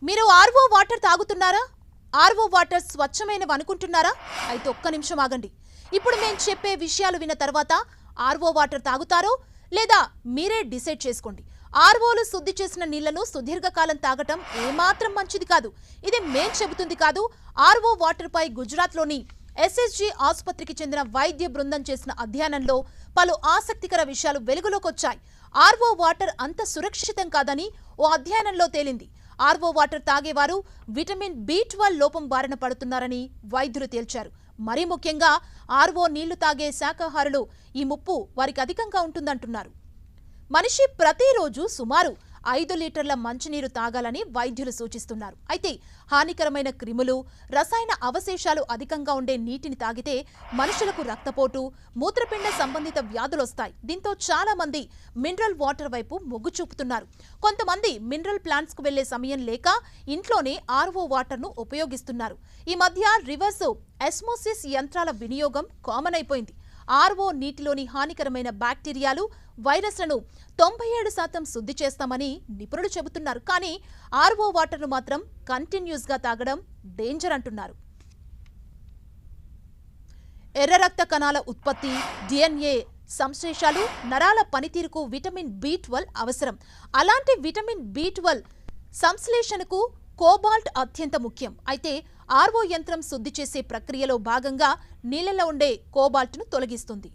మీరు RO water తాగుతున్నారా? RO water స్వచ్ఛమైనవి అనుకుంటున్నారా? అయితే ఒక్క నిమిషం ఆగండి. ఇప్పుడు నేను చెప్పే విషయాలు విన్న తర్వాత ఆర్వో వాటర్ తాగుతారో లేదా మీరే డిసైడ్ చేసుకోండి. ఆర్వోలు శుద్ధి చేసిన నీళ్లను సుదీర్ఘకాలం తాగటం ఏమాత్రం మంచిది కాదు. ఇది మేం చెబుతుంది కాదు. ఆర్వో వాటర్ పై గుజరాత్లోని ఎస్ఎస్జి ఆసుపత్రికి చెందిన వైద్య బృందం చేసిన అధ్యయనంలో పలు ఆసక్తికర విషయాలు వెలుగులోకొచ్చాయి. ఆర్వో వాటర్ అంత సురక్షితం కాదని ఓ అధ్యయనంలో తేలింది. ఆర్వో వాటర్ తాగేవారు విటమిన్ B12 లోపం బారిన పడుతున్నారని వైద్యులు తేల్చారు. మరీ ముఖ్యంగా ఆర్వో నీళ్లు తాగే శాకాహారులు ఈ ముప్పు వారికి అధికంగా ఉంటుందంటున్నారు. మనిషి ప్రతిరోజు సుమారు 5 లీటర్ల మంచినీరు తాగాలని వైద్యులు సూచిస్తున్నారు. అయితే హానికరమైన క్రిములు, రసాయన అవశేషాలు అధికంగా ఉండే నీటిని తాగితే మనుషులకు రక్తపోటు, మూత్రపిండ సంబంధిత వ్యాధులొస్తాయి. దీంతో చాలా మంది మినరల్ వాటర్ వైపు మొగ్గు చూపుతున్నారు. కొంతమంది మినరల్ ప్లాంట్స్కు వెళ్లే సమయం లేక ఇంట్లోనే ఆర్వో వాటర్ను ఉపయోగిస్తున్నారు. ఈ మధ్య రివర్స్ ఆస్మోసిస్ యంత్రాల వినియోగం కామన్ అయిపోయింది. ఆర్వో నీటిలోని హానికరమైన బ్యాక్టీరియాలు, వైరస్లను 97% శుద్ధి చేస్తామని నిపుణులు చెబుతున్నారు. కానీ ఆర్వో వాటర్ను మాత్రం కంటిన్యూస్గా తాగడం డేంజర్ అంటున్నారు. ఎర్ర రక్త కణాల ఉత్పత్తి, DNA సంశ్లేషాలు, నరాల పనితీరుకు విటమిన్ B12 అవసరం. అలాంటి విటమిన్ B12 సంశ్లేషణకు కోబాల్ట్ అత్యంత ముఖ్యం. అయితే ఆర్వో యంత్రం శుద్ధి చేసే ప్రక్రియలో భాగంగా నీళ్లలో ఉండే కోబాల్ట్ను తొలగిస్తుంది.